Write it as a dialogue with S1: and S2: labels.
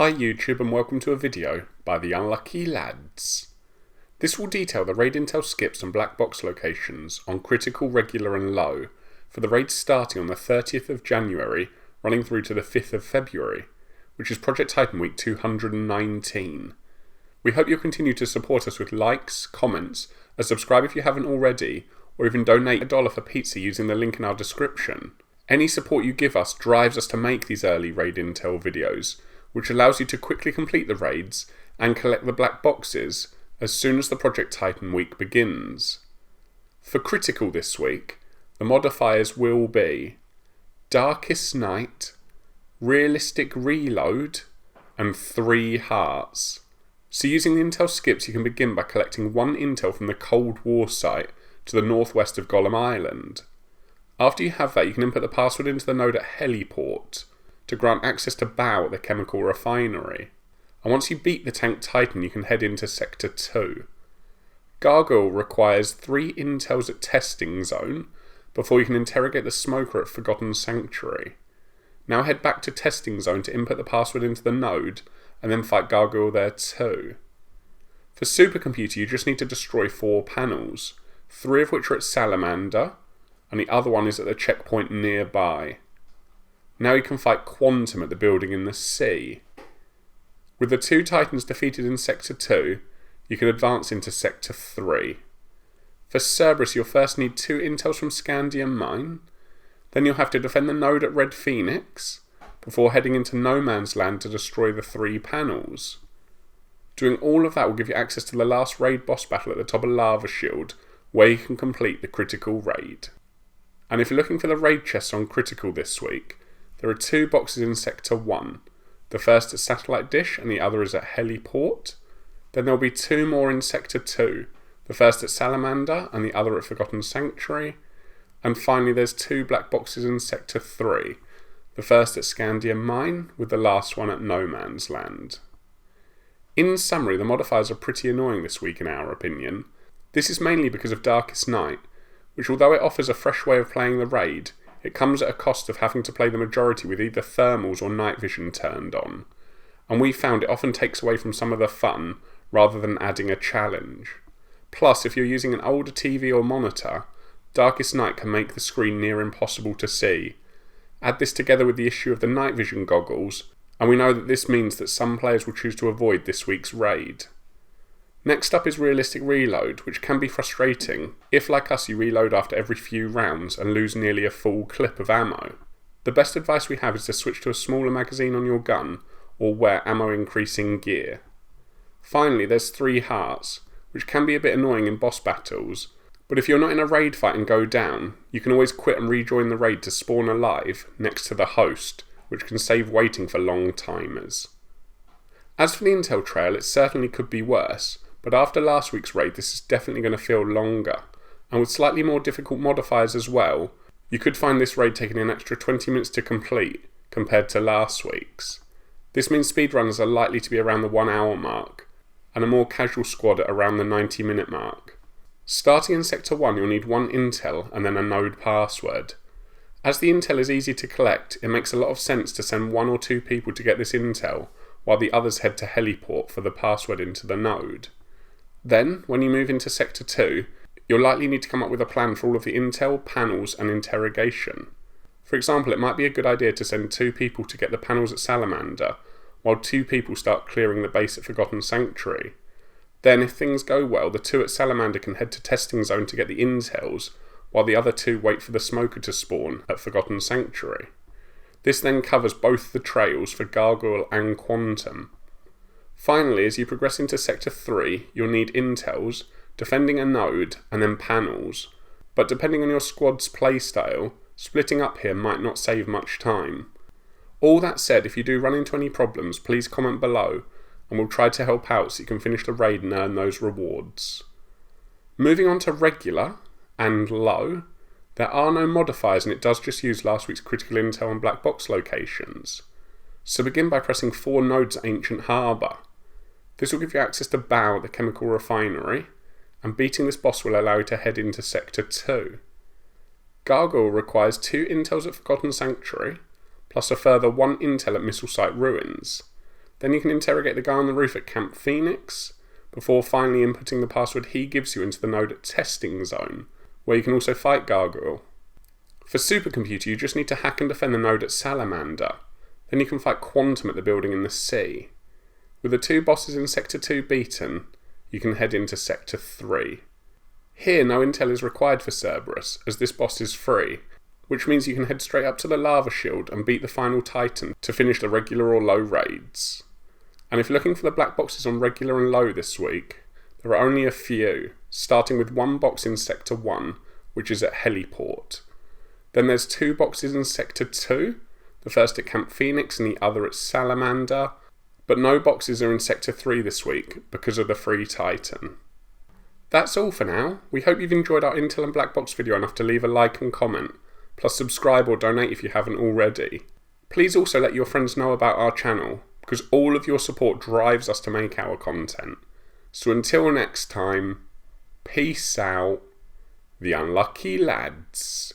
S1: Hi YouTube and welcome to a video by the Unlucky Lads. This will detail the raid intel skips and black box locations on critical, regular and low for the raids starting on the 30th of January running through to the 5th of February, which is Project Titan Week 219. We hope you'll continue to support us with likes, comments, and subscribe if you haven't already, or even donate $1 for pizza using the link in our description. Any support you give us drives us to make these early raid intel videos, which allows you to quickly complete the raids and collect the black boxes as soon as the Project Titan week begins. For critical this week, the modifiers will be Darkest Night, Realistic Reload, and 3 hearts. So using the intel skips you can begin by collecting 1 intel from the Cold War site to the northwest of Golem Island. After you have that you can input the password into the node at Heliport to grant access to Baal at the chemical refinery. And once you beat the tank Titan you can head into Sector 2. Gargoyle requires 3 intels at Testing Zone before you can interrogate the smoker at Forgotten Sanctuary. Now head back to Testing Zone to input the password into the node and then fight Gargoyle there too. For Supercomputer you just need to destroy 4 panels, 3 of which are at Salamander and the other one is at the checkpoint nearby. Now you can fight Quantum at the building in the sea. With the 2 Titans defeated in Sector 2, you can advance into Sector 3. For Cerberus you'll first need 2 intels from Scandium Mine, then you'll have to defend the node at Red Phoenix, before heading into No Man's Land to destroy the 3 panels. Doing all of that will give you access to the last raid boss battle at the top of Lava Shield, where you can complete the critical raid. And if you're looking for the raid chests on critical this week, there are 2 boxes in Sector 1. The first at Satellite Dish and the other is at Heliport. Then there will be 2 more in Sector 2. The first at Salamander and the other at Forgotten Sanctuary. And finally there's 2 black boxes in Sector 3. The first at Scandium Mine with the last one at No Man's Land. In summary, the modifiers are pretty annoying this week in our opinion. This is mainly because of Darkest Night, which although it offers a fresh way of playing the raid, it comes at a cost of having to play the majority with either thermals or night vision turned on, and we found it often takes away from some of the fun rather than adding a challenge. Plus, if you're using an older TV or monitor, Darkest Night can make the screen near impossible to see. Add this together with the issue of the night vision goggles, and we know that this means that some players will choose to avoid this week's raid. Next up is Realistic Reload, which can be frustrating if, like us, you reload after every few rounds and lose nearly a full clip of ammo. The best advice we have is to switch to a smaller magazine on your gun or wear ammo increasing gear. Finally, there's 3 hearts, which can be a bit annoying in boss battles, but if you're not in a raid fight and go down, you can always quit and rejoin the raid to spawn alive next to the host, which can save waiting for long timers. As for the intel trail, it certainly could be worse, but after last week's raid this is definitely going to feel longer, and with slightly more difficult modifiers as well, you could find this raid taking an extra 20 minutes to complete compared to last week's. This means speedrunners are likely to be around the 1 hour mark, and a more casual squad at around the 90-minute mark. Starting in Sector 1 you'll need 1 intel and then a node password. As the intel is easy to collect, it makes a lot of sense to send 1 or 2 people to get this intel, while the others head to Heliport for the password into the node. Then, when you move into Sector 2, you'll likely need to come up with a plan for all of the intel, panels and interrogation. For example, it might be a good idea to send 2 people to get the panels at Salamander, while 2 people start clearing the base at Forgotten Sanctuary. Then, if things go well, the 2 at Salamander can head to Testing Zone to get the intels, while the other 2 wait for the smoker to spawn at Forgotten Sanctuary. This then covers both the trails for Gargoyle and Quantum. Finally, as you progress into Sector 3, you'll need intels, defending a node, and then panels, but depending on your squad's playstyle, splitting up here might not save much time. All that said, if you do run into any problems, please comment below, and we'll try to help out so you can finish the raid and earn those rewards. Moving on to regular and low, there are no modifiers and it does just use last week's critical intel and black box locations. So begin by pressing 4 nodes at Ancient Harbour. This will give you access to Baal at the chemical refinery, and beating this boss will allow you to head into Sector 2. Gargoyle requires 2 intels at Forgotten Sanctuary, plus a further 1 intel at Missile Site Ruins. Then you can interrogate the guy on the roof at Camp Phoenix, before finally inputting the password he gives you into the node at Testing Zone, where you can also fight Gargoyle. For Supercomputer, you just need to hack and defend the node at Salamander. Then you can fight Quantum at the building in the sea. With the 2 bosses in Sector 2 beaten, you can head into Sector 3. Here, no intel is required for Cerberus, as this boss is free, which means you can head straight up to the lava shield and beat the final Titan to finish the regular or low raids. And if you're looking for the black boxes on regular and low this week, there are only a few, starting with 1 box in Sector 1, which is at Heliport. Then there's 2 boxes in Sector 2, the first at Camp Phoenix and the other at Salamander, but no boxes are in Sector 3 this week because of the free Titan. That's all for now. We hope you've enjoyed our Intel and Black Box video enough to leave a like and comment, plus subscribe or donate if you haven't already. Please also let your friends know about our channel, because all of your support drives us to make our content. So until next time, peace out, the unlucky lads.